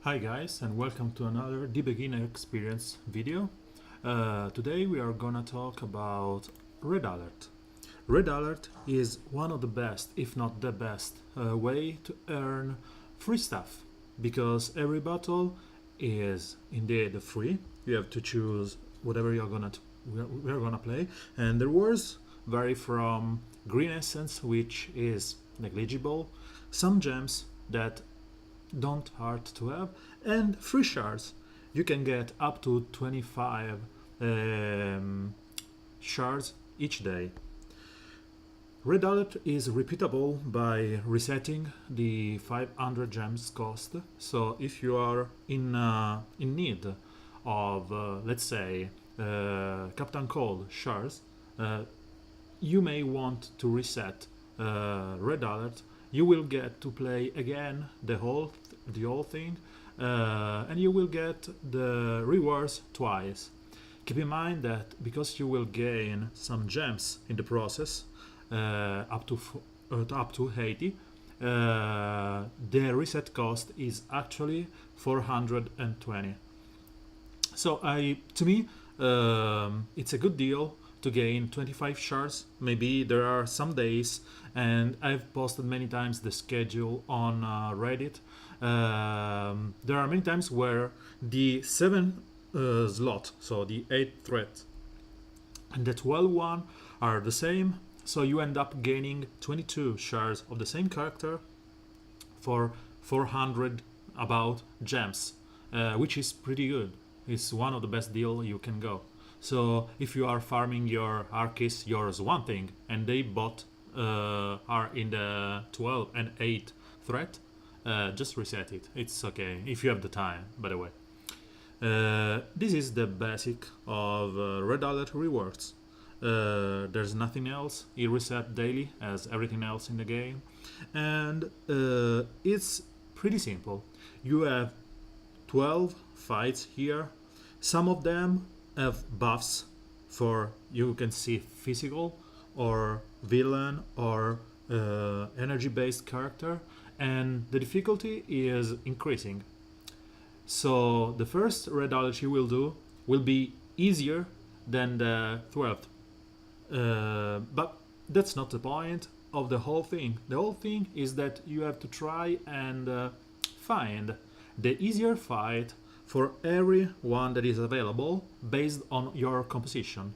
Hi guys, and welcome to another The Beginner Experience video. Today we are gonna talk about Red Alert. Red Alert is one of the best, if not the best, way to earn free stuff, because every battle is indeed free. You have to choose whatever we're gonna play, and the rewards vary from green essence, which is negligible, some gems that don't hard to have, and free shards. You can get up to 25 shards each day. Red Alert is repeatable by resetting the 500 gems cost. So if you are in need of, let's say, Captain Cold shards, you may want to reset Red Alert. You will get to play again the whole thing, and you will get the rewards twice. Keep in mind that because you will gain some gems in the process, up to 80, the reset cost is actually 420. So to me, it's a good deal to gain 25 shards. Maybe there are some days, and I've posted many times the schedule on Reddit. There are many times where the 7 slot, so the 8 threat, and the 12 one are the same, so you end up gaining 22 shards of the same character for 400 about gems, which is pretty good. It's one of the best deal you can go. So if you are farming your Archis, yours one thing, and they both are in the 12 and 8 threat, just reset it. It's okay, if you have the time, by the way. This is the basic of Red Alert rewards. There's nothing else. It reset daily as everything else in the game. And it's pretty simple. You have 12 fights here. Some of them have buffs for, you can see, physical or villain or energy based character, and the difficulty is increasing. So the first Red Alert you will do will be easier than the 12th, but that's not the point of the whole thing. The whole thing is that you have to try and find the easier fight for every one that is available based on your composition,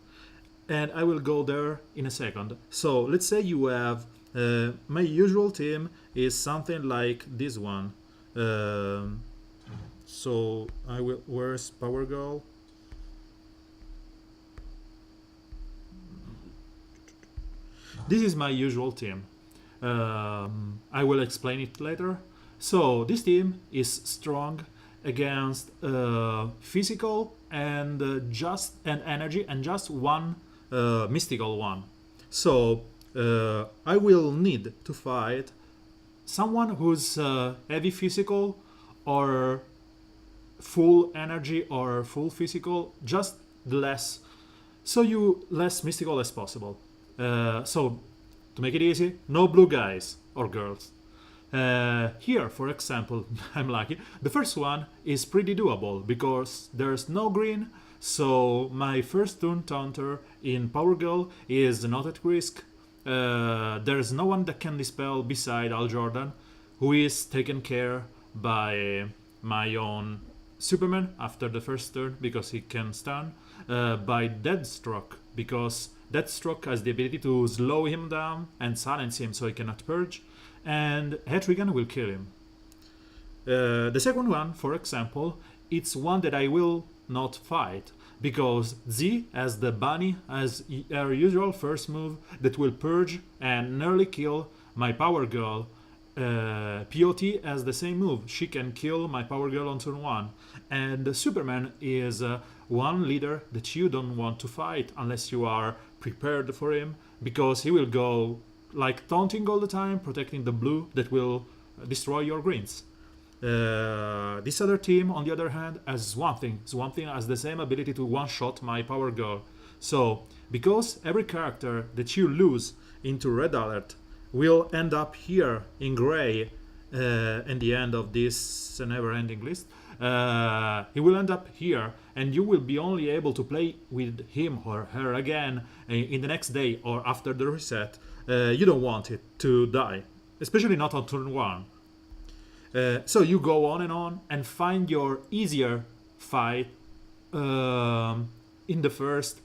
and I will go there in a second. So let's say you have my usual team is something like this one. So I will, where's Power Girl? This is my usual team. I will explain it later. So this team is strong against physical and just and energy, and just one mystical one. So I will need to fight someone who's heavy physical or full energy or full physical, just less, so you less mystical as possible. So to make it easy, no blue guys or girls. Here, for example, I'm lucky. The first one is pretty doable because there's no green, so my first turn taunter in Power Girl is not at risk. There's no one that can dispel beside Al Jordan, who is taken care by my own Superman after the first turn because he can stun, by Deathstroke because Deathstroke has the ability to slow him down and silence him so he cannot purge, and Hetrigan will kill him. The second one, for example, it's one that I will not fight because Z as the bunny has her usual first move that will purge and nearly kill my Power Girl. POT has the same move. She can kill my Power Girl on turn 1. And Superman is one leader that you don't want to fight unless you are prepared for him, because he will go like taunting all the time, protecting the blue that will destroy your greens. This other team, on the other hand, has Swamp Thing. Swamp Thing has the same ability to one-shot my Power Girl. So, because every character that you lose into Red Alert will end up here in gray in the end of this never-ending list, he will end up here, and you will be only able to play with him or her again in the next day or after the reset. You don't want it to die, especially not on turn 1. So you go on and find your easier fight in the first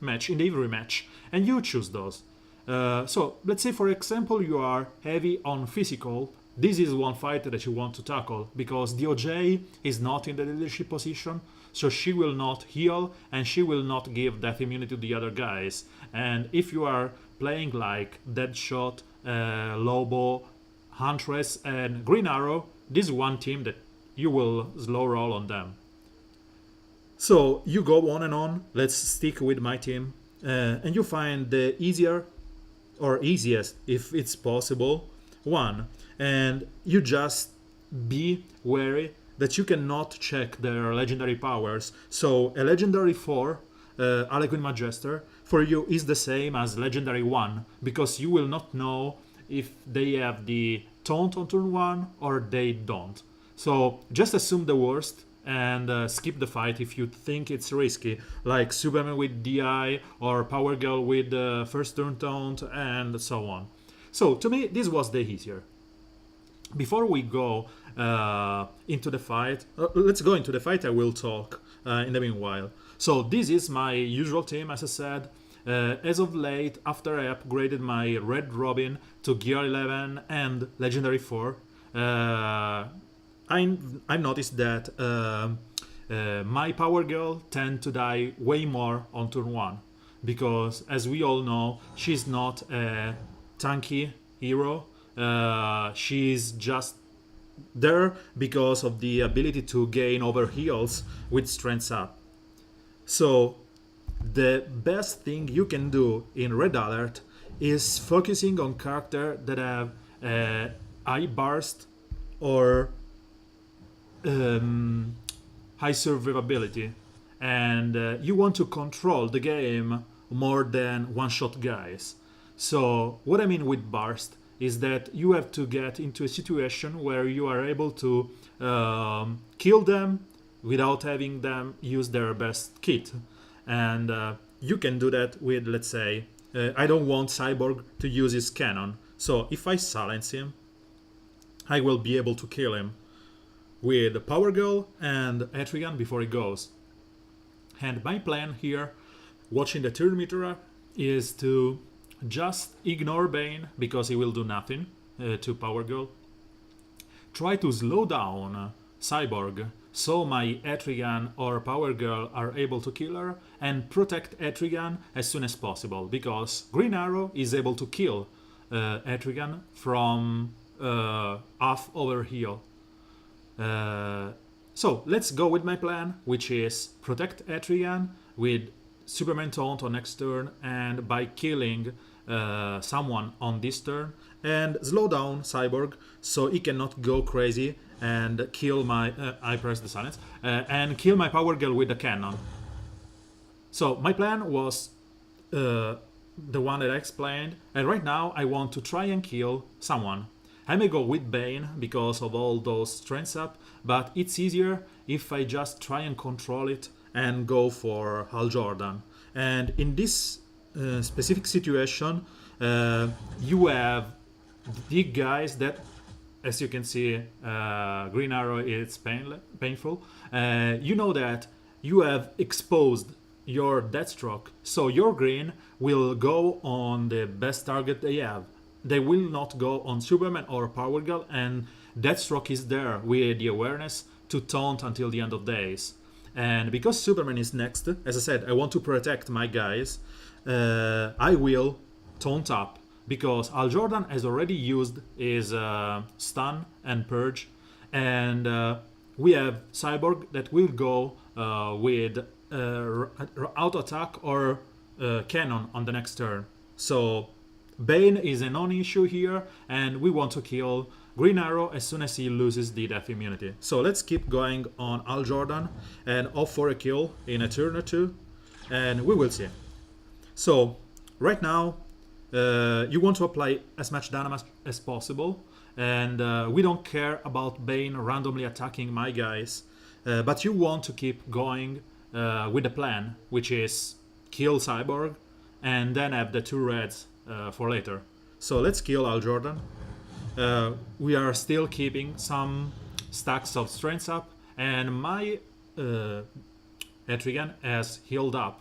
match, in every match, and you choose those. So let's say, for example, you are heavy on physical. This is one fight that you want to tackle because DOJ is not in the leadership position, so she will not heal and she will not give death immunity to the other guys. And if you are playing like Deadshot, Lobo, Huntress, and Green Arrow, this is one team that you will slow roll on them. So you go on. Let's stick with my team, and you find the easier or easiest, if it's possible, one, and you just be wary that you cannot check their legendary powers. So a legendary 4 Harlequin Majester for you is the same as legendary 1, because you will not know if they have the taunt on turn 1 or they don't. So just assume the worst and skip the fight if you think it's risky, like Superman with DI or Power Girl with first turn taunt and so on. So to me, this was the easier. Before we go into the fight, let's go into the fight. I will talk in the meanwhile. So this is my usual team, as I said. As of late, after I upgraded my Red Robin to Gear 11 and Legendary 4, I've noticed that my Power Girl tend to die way more on turn 1, because as we all know, she's not a tanky hero. She's just there because of the ability to gain over heals with strengths up. So the best thing you can do in Red Alert is focusing on characters that have high burst or high survivability, and you want to control the game more than one-shot guys. So what I mean with burst is that you have to get into a situation where you are able to kill them without having them use their best kit. And you can do that with, let's say, I don't want Cyborg to use his cannon, so if I silence him, I will be able to kill him with Power Girl and Etrigan before he goes. And my plan here, watching the turn meter, is to just ignore Bane because he will do nothing to Power Girl. Try to slow down Cyborg so my Etrigan or Power Girl are able to kill her, and protect Etrigan as soon as possible, because Green Arrow is able to kill Etrigan from half over heal. So let's go with my plan, which is protect Etrigan with Superman taunt on next turn and by killing someone on this turn, and slow down Cyborg so he cannot go crazy and kill my I press the silence and kill my Power Girl with the cannon. So my plan was the one that I explained, and right now I want to try and kill someone. I may go with Bane because of all those strengths up, but it's easier if I just try and control it and go for Hal Jordan. And in this specific situation, you have the guys that, as you can see, Green Arrow is painful. You know that you have exposed your Deathstroke, so your green will go on the best target they have. They will not go on Superman or Power Girl, and Deathstroke is there with the awareness to taunt until the end of days. And because Superman is next, as I said, I want to protect my guys, I will taunt up, because Al Jordan has already used his stun and purge, and we have Cyborg that will go with auto attack or cannon on the next turn. So Bane is a non-issue here, and we want to kill Green Arrow as soon as he loses the death immunity. So let's keep going on Al Jordan and off for a kill in a turn or two, and we will see. So right now you want to apply as much damage as possible, and we don't care about Bane randomly attacking my guys, but you want to keep going with the plan, which is kill Cyborg and then have the 2 reds for later. So let's kill Al Jordan. We are still keeping some stacks of strengths up, and my Etrigan has healed up.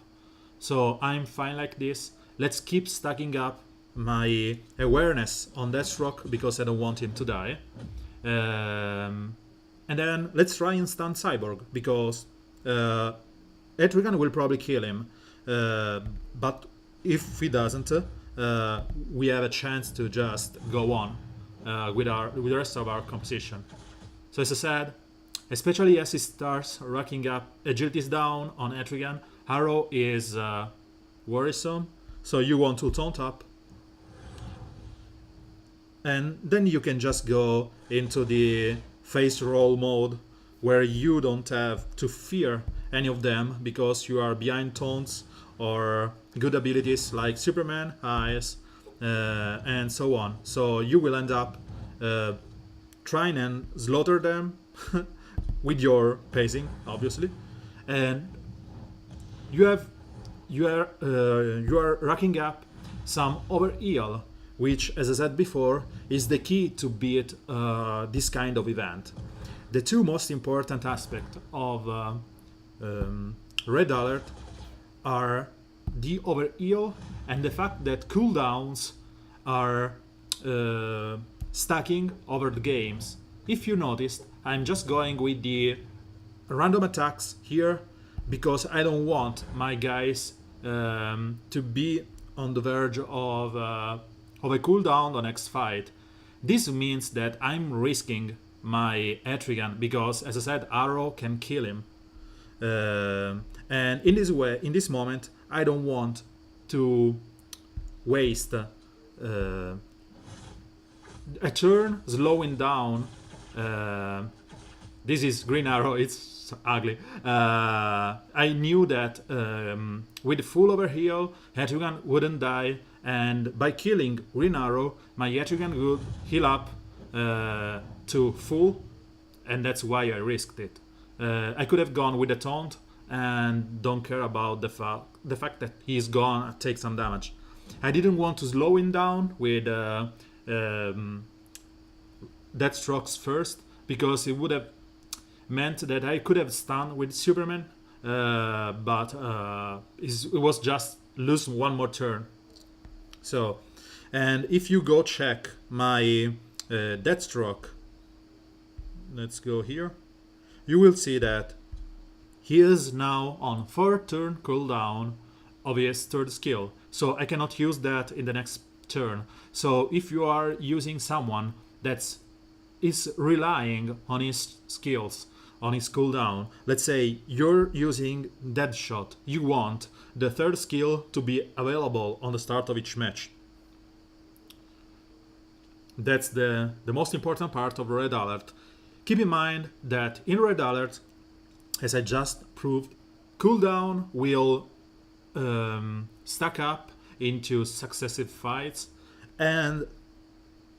So I'm fine like this. Let's keep stacking up my awareness on Deathstroke because I don't want him to die. And then let's try and stun Cyborg because Etrigan will probably kill him. But if he doesn't, we have a chance to just go on with the rest of our composition. So as I said, especially as he starts racking up, agility is down on Etrigan, Arrow is worrisome, so you want to taunt up. And then you can just go into the face roll mode where you don't have to fear any of them because you are behind taunts or good abilities like Superman, Eyes, and so on. So you will end up trying and slaughter them with your pacing, obviously, and you are racking up some overheal, which, as I said before, is the key to beat this kind of event. The two most important aspects of Red Alert are the overheal and the fact that cooldowns are stacking over the games. If you noticed, I'm just going with the random attacks here because I don't want my guys to be on the verge of a cooldown the next fight. This means that I'm risking my Etrigan because, as I said, Arrow can kill him. And in this moment, I don't want to waste a turn slowing down. This is Green Arrow, it's ugly. I knew that with full overheal, Etrigan wouldn't die, and by killing Green Arrow, my Etrigan would heal up to full, and that's why I risked it. I could have gone with the taunt and don't care about the fact that he's gonna take some damage. I didn't want to slow him down with Deathstrokes first because it would have meant that I could have stunned with Superman, but it was just lose one more turn. So, and if you go check my Deathstroke, let's go here, you will see that he is now on 4 turn cooldown of his 3rd skill, so I cannot use that in the next turn. So if you are using someone that is relying on his skills, on his cooldown, let's say you're using Deadshot, you want the 3rd skill to be available on the start of each match. That's the most important part of Red Alert. Keep in mind that in Red Alert, as I just proved, cooldown will stack up into successive fights, and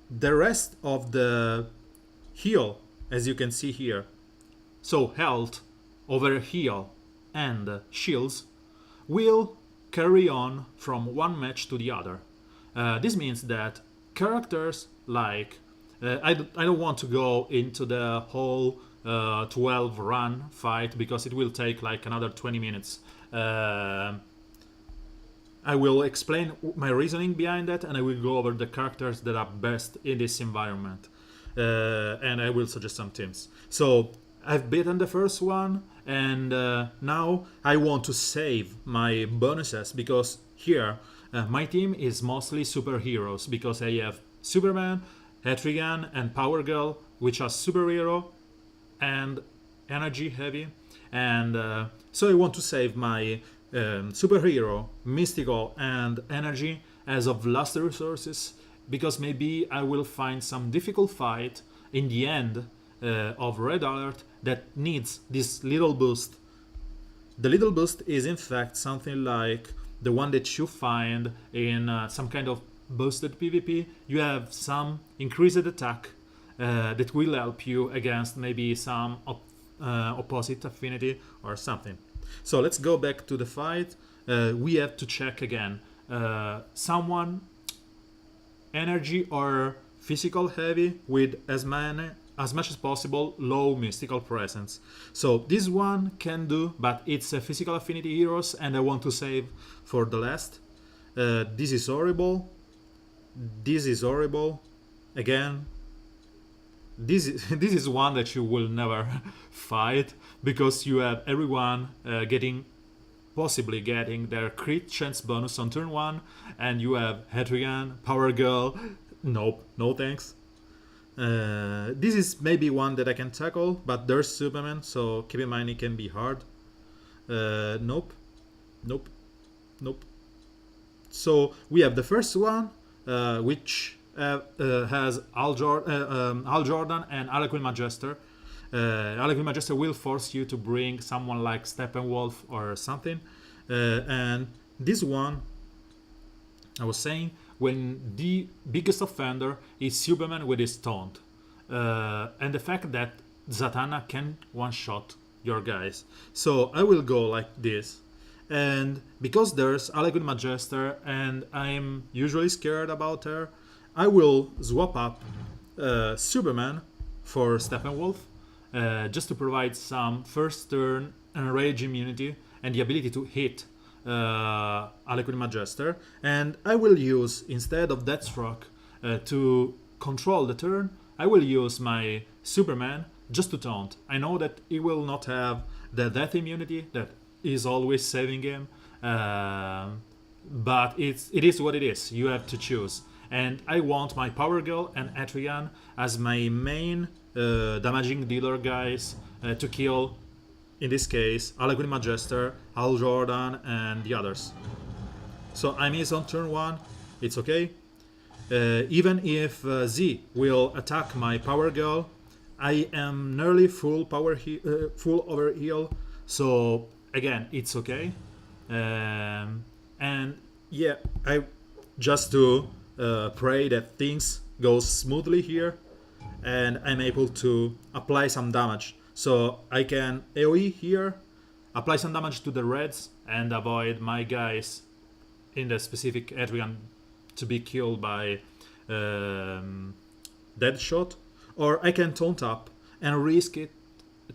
the rest of the heal, as you can see here, so health over heal and shields, will carry on from one match to the other. This means that characters like I don't want to go into the whole 12 run fight because it will take like another 20 minutes. I will explain my reasoning behind that, and I will go over the characters that are best in this environment, and I will suggest some teams. So I've beaten the first one, and now I want to save my bonuses because here my team is mostly superheroes because I have Superman, Etrigan, and Power Girl, which are superhero and energy heavy, and so I want to save my superhero, mystical, and energy as of last resources because maybe I will find some difficult fight in the end of Red Alert that needs this little boost. The little boost is in fact something like the one that you find in some kind of boosted PvP. You have some increased attack that will help you against maybe some opposite affinity or something. So let's go back to the fight. We have to check again. Someone energy or physical heavy with as much as possible low mystical presence. So this one can do, but it's a physical affinity heroes, and I want to save for the last. This is horrible. This is horrible. Again, this is one that you will never fight, because you have everyone possibly getting their crit chance bonus on turn 1, and you have Hetrigan, Power Girl. Nope, no thanks. This is maybe one that I can tackle, but there's Superman, so keep in mind it can be hard. Nope. So we have the first one, which has Al Jordan and Harlequin Majester. Harlequin Majester will force you to bring someone like Steppenwolf or something. And this one, I was saying, when the biggest offender is Superman with his taunt. And the fact that Zatanna can one-shot your guys. So I will go like this. And because there's Harlequin Majester and I'm usually scared about her, I will swap up Superman for Steppenwolf, just to provide some first turn enrage immunity and the ability to hit Harlequin Majester. And I will use, instead of Deathstroke, to control the turn, I will use my Superman just to taunt. I know that he will not have the death immunity that is always saving him, but it is what it is. You have to choose. And I want my Power Girl and Etrigan as my main damaging dealer guys to kill, in this case, Harlequin Majester, Hal Jordan, and the others. So I miss on turn 1, it's okay. Even if Z will attack my Power Girl, I am nearly full full over heal, so again, it's okay. And yeah, I just to pray that things go smoothly here, and I'm able to apply some damage. So I can AoE here, apply some damage to the reds, and avoid my guys in the specific area to be killed by Deadshot. Or I can taunt up and risk it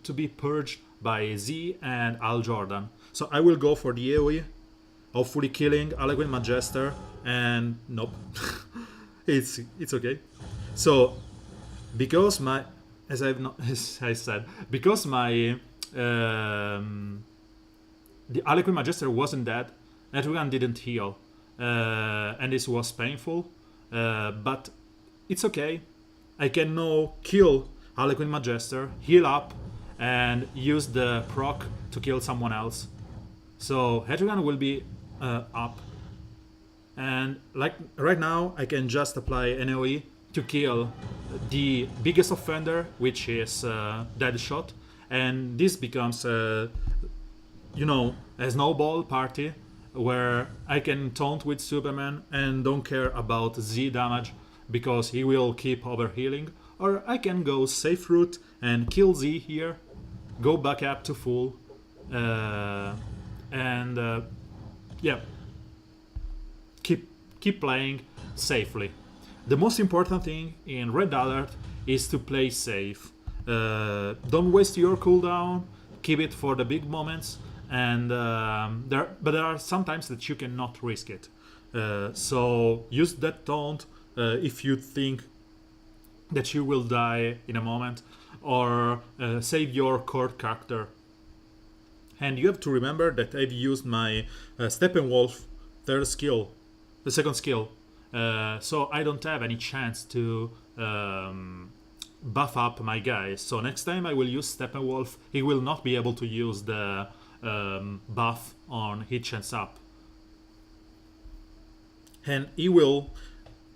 to be purged by Z and Al Jordan. So I will go for the AoE, hopefully killing Harlequin Majester, and nope. it's okay. So because my, as I said, because my the Harlequin Majester wasn't dead, Etrigan didn't heal, and this was painful, but it's okay. I can now kill Harlequin Majester, heal up, and use the proc to kill someone else. So Etrigan will be up, and like right now I can just apply an AoE to kill the biggest offender, which is Deadshot, and this becomes a snowball party where I can taunt with Superman and don't care about Z damage because he will keep overhealing. Or I can go safe route and kill Z here, go back up to full, and yeah, keep playing safely. The most important thing in Red Alert is to play safe. Don't waste your cooldown, keep it for the big moments, and there are some times that you cannot risk it. So use that taunt if you think that you will die in a moment, or save your core character. And you have to remember that I've used my Steppenwolf the second skill, so I don't have any chance to buff up my guys. So next time I will use Steppenwolf, he will not be able to use the buff on hit chance up, and he will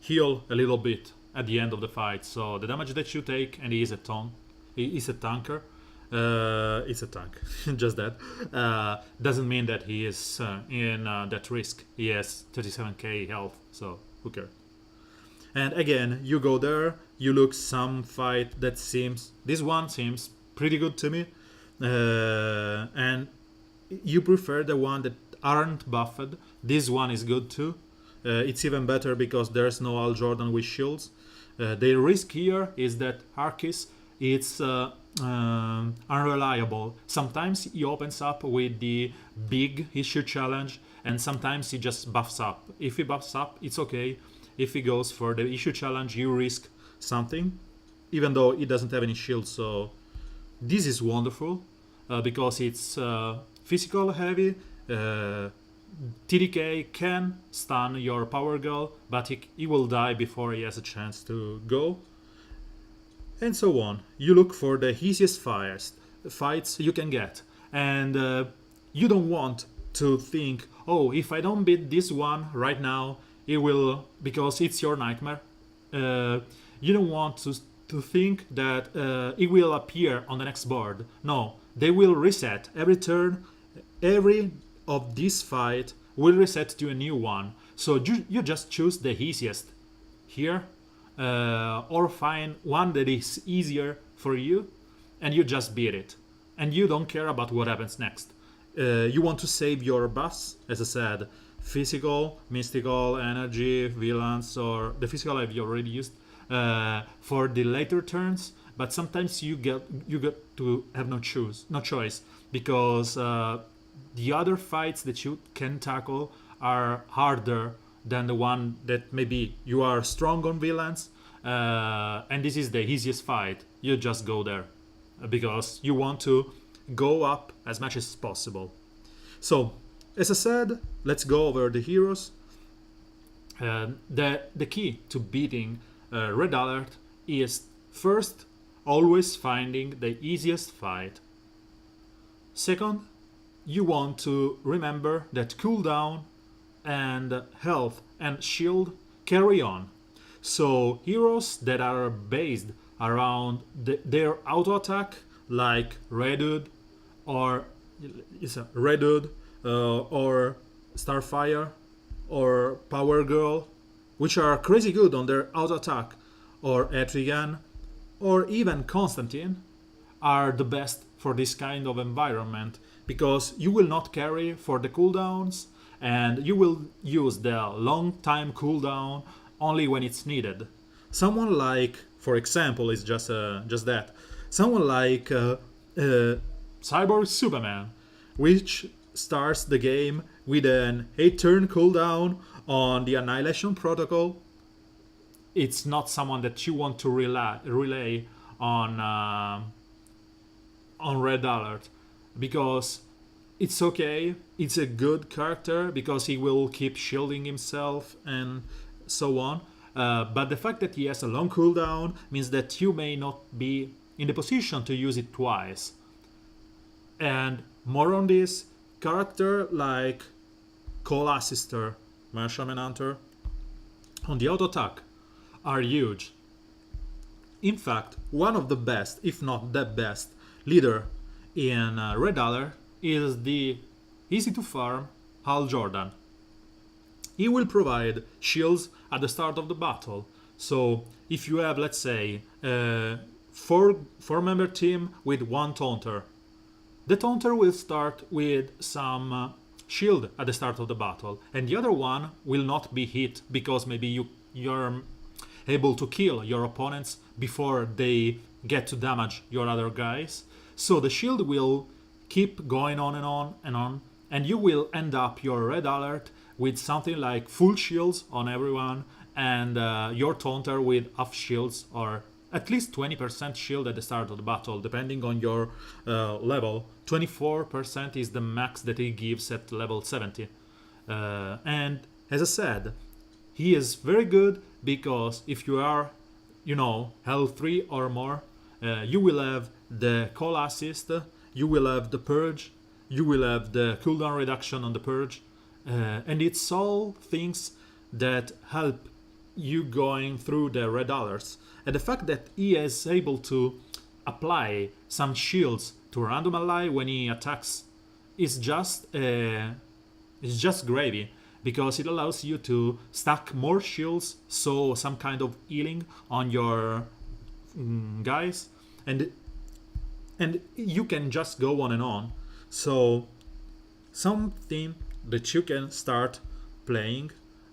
heal a little bit at the end of the fight. So the damage that you take, and he is a tanker. It's a tank, just that. Doesn't mean that he is in that risk. He has 37k health, so who cares? And again, you go there, you look some fight that seems, this one seems pretty good to me, and you prefer the one that aren't buffed. This one is good too. It's even better because there's no Al Jordan with shields. The risk here is that Arcus it's unreliable. Sometimes he opens up with the big issue challenge, and sometimes he just buffs up. If he buffs up, it's okay. If he goes for the issue challenge, you risk something, even though he doesn't have any shield. So this is wonderful because it's physical heavy. TDK can stun your power girl, but he will die before he has a chance to go. And so on. You look for the easiest fights you can get. And you don't want to think, oh, if I don't beat this one right now, it will, because it's your nightmare. You don't want to think that it will appear on the next board. No, they will reset every turn. Every of this fight will reset to a new one. So you just choose the easiest here, or find one that is easier for you, and you just beat it. And you don't care about what happens next. You want to save your buffs, as I said, physical, mystical, energy, villains, or the physical I've already used for the later turns. But sometimes you get to have no choice, because the other fights that you can tackle are harder than the one that maybe you are strong on villains, and this is the easiest fight. You just go there because you want to go up as much as possible. So, as I said, let's go over the heroes. The key to beating Red Alert is first, always finding the easiest fight. Second, you want to remember that cooldown and health and shield carry on. So heroes that are based around their auto attack, like R.E.D or or Starfire or Power Girl, which are crazy good on their auto attack, or Etrigan, or even Constantine, are the best for this kind of environment, because you will not carry for the cooldowns, and you will use the long time cooldown only when it's needed. Someone like, for example, is just that. Someone like Cyborg Superman, which starts the game with an 8-turn cooldown on the Annihilation Protocol. It's not someone that you want to relay on Red Alert, because it's okay, it's a good character because he will keep shielding himself and so on, but the fact that he has a long cooldown means that you may not be in the position to use it twice. And more on this, character like Cole Assister, Martial Manhunter, on the auto attack are huge. In fact, one of the best, if not the best, leader in Red Alert is the easy to farm Hal Jordan. He will provide shields at the start of the battle. So if you have, let's say, a four-member team with one taunter, the taunter will start with some shield at the start of the battle, and the other one will not be hit because maybe you're able to kill your opponents before they get to damage your other guys. So the shield will keep going on and on and on, and you will end up your Red Alert with something like full shields on everyone, and your taunter with half shields, or at least 20% shield at the start of the battle, depending on your level. 24% is the max that he gives at level 70. And as I said, he is very good because if you are, Hell 3 or more, you will have the call assist, you will have the purge, you will have the cooldown reduction on the purge, and it's all things that help you going through the Red Alerts. And the fact that he is able to apply some shields to random ally when he attacks is just gravy, because it allows you to stack more shields, so some kind of healing on your guys, and you can just go on and on. So something that you can start playing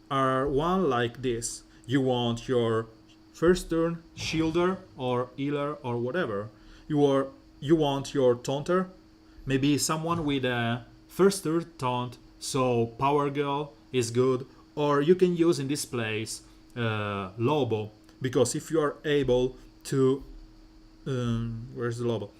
are one like this. You want your first turn shielder or healer or whatever. You want your taunter, maybe someone with a first turn taunt, so Power Girl is good, or you can use in this place Lobo, because if you are able to where's the Lobo?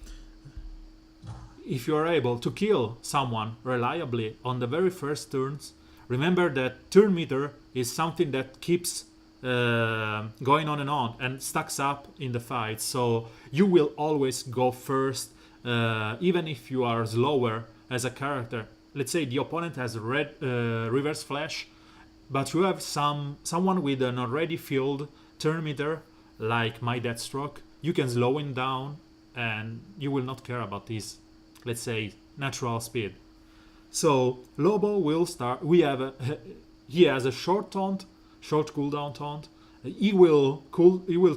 If you are able to kill someone reliably on the very first turns, remember that turn meter is something that keeps going on and stacks up in the fight. So you will always go first, even if you are slower as a character. Let's say the opponent has red reverse flash, but you have someone with an already filled turn meter, like my Deathstroke. You can slow him down, and you will not care about his, let's say, natural speed. So Lobo will start. He has a short cooldown taunt. He will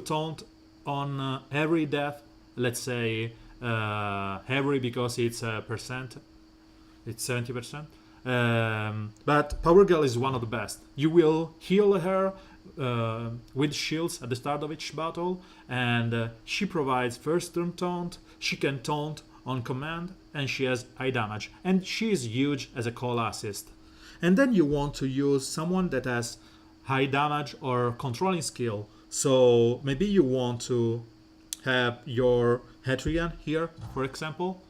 taunt on every death. Let's say every, because it's a percent. It's 70%. But Power Girl is one of the best. You will heal her with shields at the start of each battle, and she provides first turn taunt. She can taunt on command, and she has high damage, and she is huge as a call assist. And then you want to use someone that has high damage or controlling skill. So maybe you want to have your Hetrian here, for example,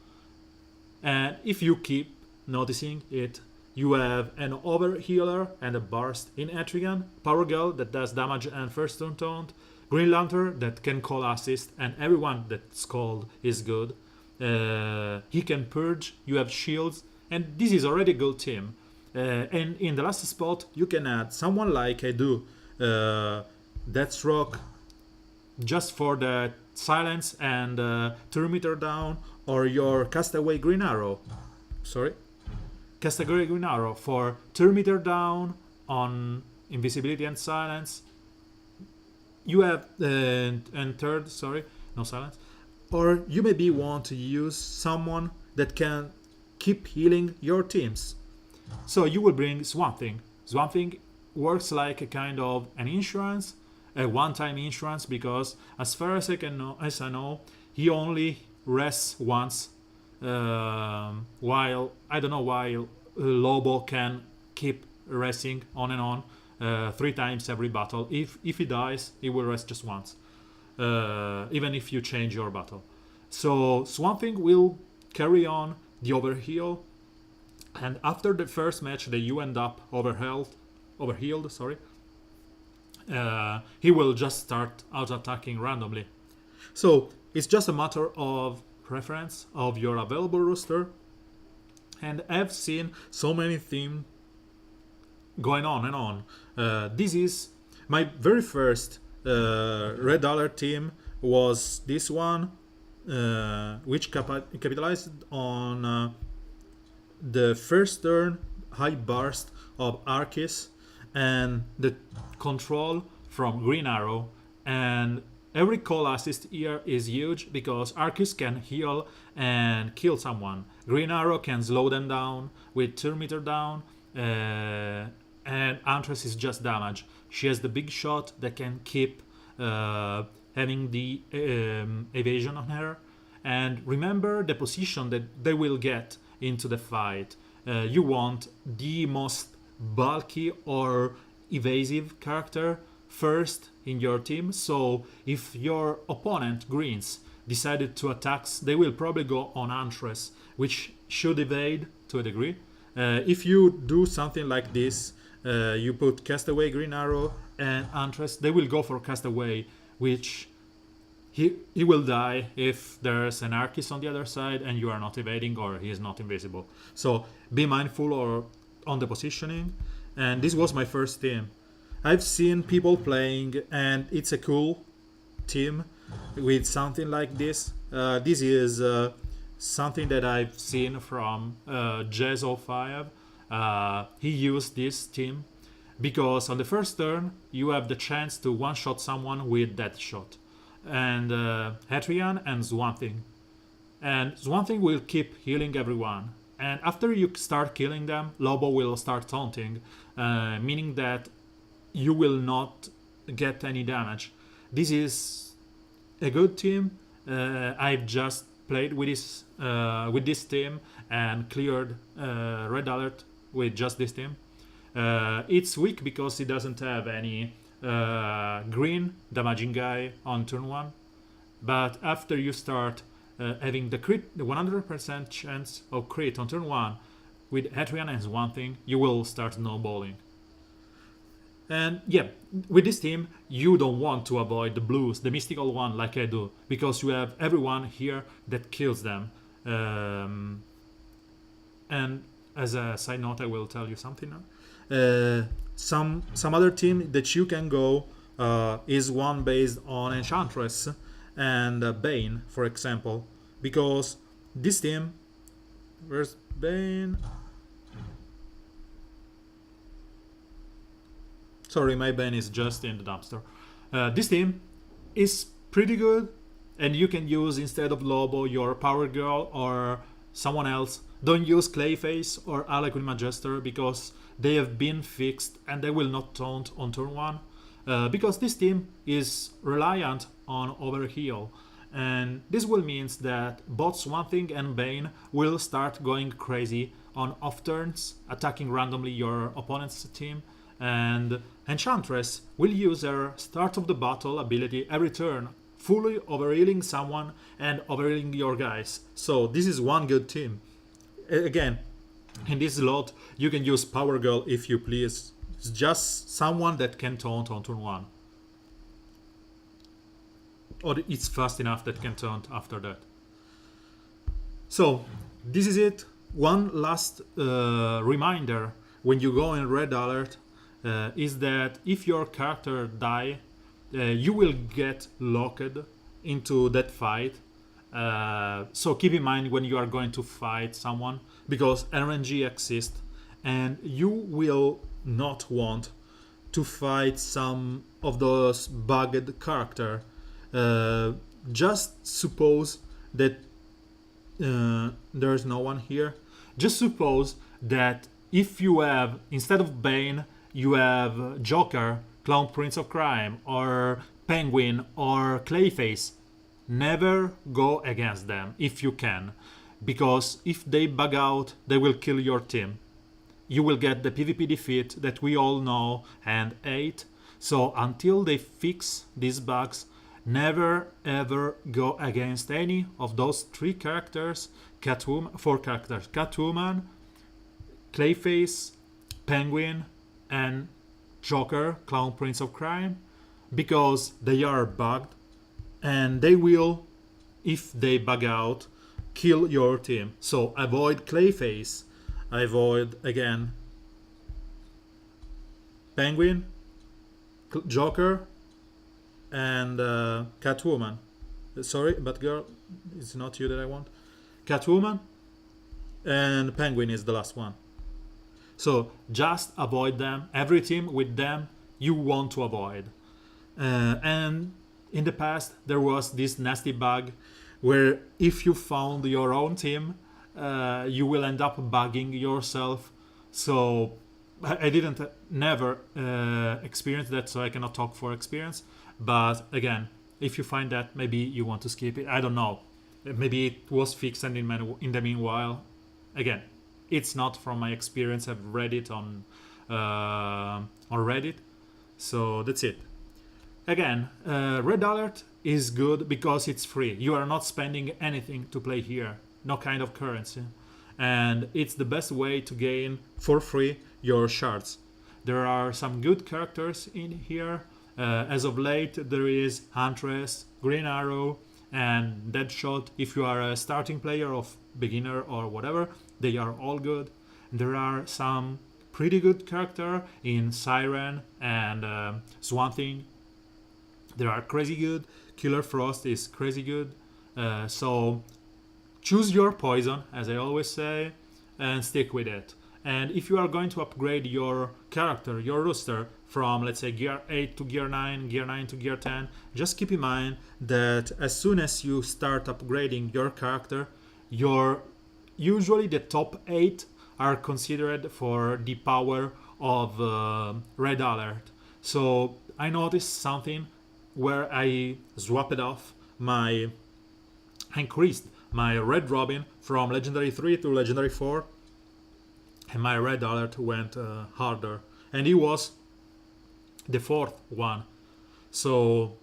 and if you keep noticing it, you have an over healer and a burst in Hetrian, Power Girl that does damage and first turn taunt, Green Lantern that can call assist, and everyone that's called is good. He can purge, you have shields, and this is already a good team. And in the last spot you can add someone like I do, Deathstroke, just for the silence and turn meter down, or your Castaway Green Arrow. Castaway Green Arrow for turn meter down on invisibility and silence. You have and third, no silence. Or you maybe want to use someone that can keep healing your teams. So you will bring Swamp Thing. Swamp Thing works like a kind of an insurance, a one-time insurance, because as far as I know, he only rests once. While Lobo can keep resting on and on 3 times every battle. If he dies, he will rest just once, even if you change your battle. So Swamp Thing will carry on the overheal, and after the first match that you end up overhealed, he will just start out attacking randomly. So it's just a matter of preference of your available roster, and I've seen so many themes going on and on. This is my very first Red Alert team was this one, which capitalized on the first turn high burst of Arceus and the control from Green Arrow, and every call assist here is huge because Arceus can heal and kill someone. Green Arrow can slow them down with turn meter down, and Huntress is just damage. She has the big shot that can keep having the evasion on her. And remember the position that they will get into the fight. You want the most bulky or evasive character first in your team, so if your opponent greens decided to attack, they will probably go on Huntress, which should evade to a degree. If you do something like this, you put Castaway Green Arrow and Huntress, they will go for Castaway, which he will die if there's an Arceus on the other side and you are not evading or he is not invisible. So be mindful on the positioning. And this was my first team. I've seen people playing, and it's a cool team with something like this. This is something that I've seen from Jazz 05. he used this team because on the first turn you have the chance to one-shot someone with that shot. And Hadrian and Swan Thing. And Swan Thing will keep healing everyone. And after you start killing them, Lobo will start taunting, meaning that you will not get any damage. This is a good team. I've just played with this team and cleared Red Alert with just this team. It's weak because it doesn't have any green damaging guy on turn 1. But after you start having the crit, the 100% chance of crit on turn 1 with Hadrian as one thing, you will start snowballing. And yeah, with this team, you don't want to avoid the blues, the mystical one like I do, because you have everyone here that kills them. And as a side note, I will tell you something now. Some other team that you can go is one based on Enchantress and Bane, for example, because this team, where's Bane? Sorry, my Bane is just in the dumpster. This team is pretty good, and you can use instead of Lobo your Power Girl or someone else. Don't use Clayface or Harlequin Magister because they have been fixed and they will not taunt on turn 1. Because this team is reliant on overheal, and this will mean that both Swamp Thing and Bane will start going crazy on off turns, attacking randomly your opponent's team, and Enchantress will use her start of the battle ability every turn, fully overhealing someone and overhealing your guys. So this is one good team. Again, in this slot you can use Power Girl if you please. It's just someone that can taunt on turn 1. Or it's fast enough that can taunt after that. So this is it. One last reminder when you go in Red Alert is that if your character die, you will get locked into that fight. So keep in mind when you are going to fight someone, because RNG exists and you will not want to fight some of those bugged character. Just suppose that there's no one here. Just suppose that if you have, instead of Bane, you have Joker, Clown Prince of Crime, or Penguin, or Clayface. Never go against them if you can, because if they bug out, they will kill your team. You will get the PvP defeat that we all know and hate. So until they fix these bugs, never ever go against any of those 3 characters, 4 characters, Catwoman, Clayface, Penguin, and Joker, Clown Prince of Crime, because they are bugged and they will, if they bug out, kill your team. So avoid Clayface, avoid again Penguin, Joker, and Catwoman. Sorry, but girl, it's not you that I want. Catwoman and Penguin is the last one. So just avoid them. Every team with them you want to avoid. And in the past there was this nasty bug where if you found your own team, you will end up bugging yourself. So I didn't never experience that, so I cannot talk for experience. But again, if you find that, maybe you want to skip it. I don't know. Maybe it was fixed and in the meanwhile. Again, it's not from my experience. I've read it on Reddit. So that's it. Again, Red Alert is good because it's free. You are not spending anything to play here. No kind of currency. And it's the best way to gain for free your shards. There are some good characters in here. As of late, there is Huntress, Green Arrow, and Deadshot. If you are a starting player of beginner or whatever, they are all good. There are some pretty good character in Siren and Swan Thing. They are crazy good. Killer Frost is crazy good. So choose your poison, as I always say, and stick with it. And if you are going to upgrade your character, your rooster, from let's say gear 8 to gear 9, gear 9 to gear 10, just keep in mind that as soon as you start upgrading your character, usually the top 8 are considered for the power of Red Alert. So I noticed something where I swapped off I increased my Red Robin from Legendary 3 to Legendary 4, and my Red Alert went harder, and he was the 4th one. So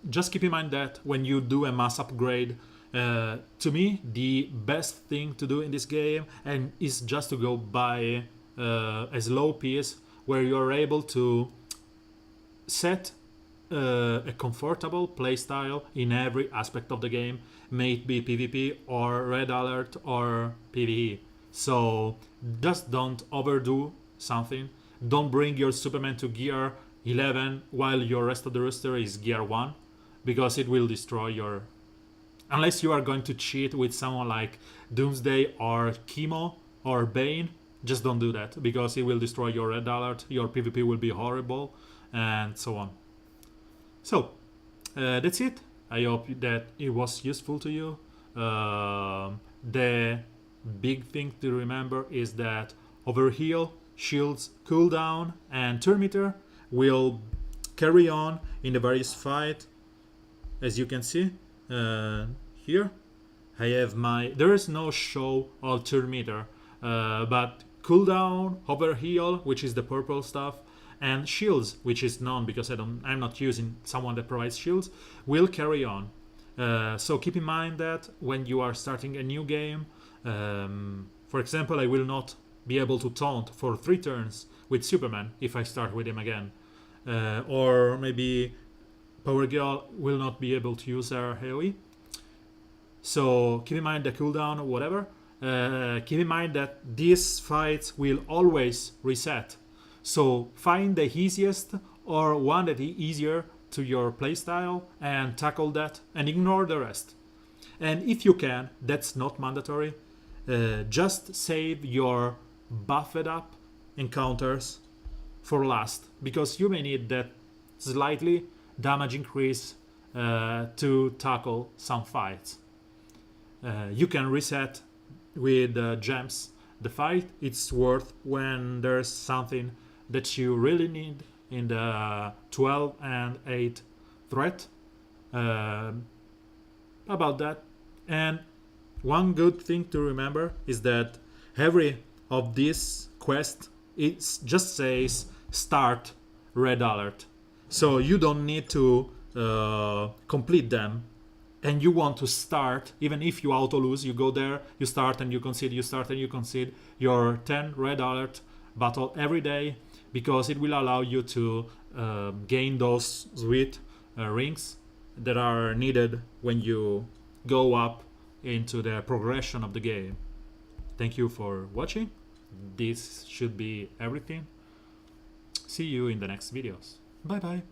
just keep in mind that when you do a mass upgrade, to me the best thing to do in this game and is just to go buy a slow piece where you're able to set a comfortable playstyle in every aspect of the game, may it be PvP or Red Alert or PvE. So just don't overdo something. Don't bring your Superman to gear 11 while your rest of the rooster is gear 1, because it will destroy your... Unless you are going to cheat with someone like Doomsday or Chemo or Bane, just don't do that, because it will destroy your Red Alert, your PvP will be horrible, and so on. So, that's it. I hope that it was useful to you. The big thing to remember is that Overheal, Shields, Cooldown, and Turn Meter will carry on in the various fight. As you can see, here I have there is no show of Turn Meter, but Cooldown, Overheal, which is the purple stuff, and Shields, which is none because I'm not using someone that provides shields, will carry on. So keep in mind that when you are starting a new game, for example, I will not be able to taunt for 3 turns with Superman if I start with him again, or maybe Power Girl will not be able to use her AoE. So keep in mind the cooldown or whatever. Keep in mind that these fights will always reset. So find the easiest or one that is easier to your playstyle and tackle that and ignore the rest. And if you can, that's not mandatory, just save your buffed up encounters for last, because you may need that slightly damage increase to tackle some fights. You can reset with gems the fight. It's worth when there's something that you really need in the 12 and 8 threat. About that. And one good thing to remember is that every of these quests, it just says start Red Alert. So you don't need to complete them. And you want to start, even if you auto lose, you go there, you start and you concede, you start and you concede your 10 Red Alert battle every day, because it will allow you to gain those sweet rings that are needed when you go up into the progression of the game. Thank you for watching. This should be everything. See you in the next videos. Bye bye.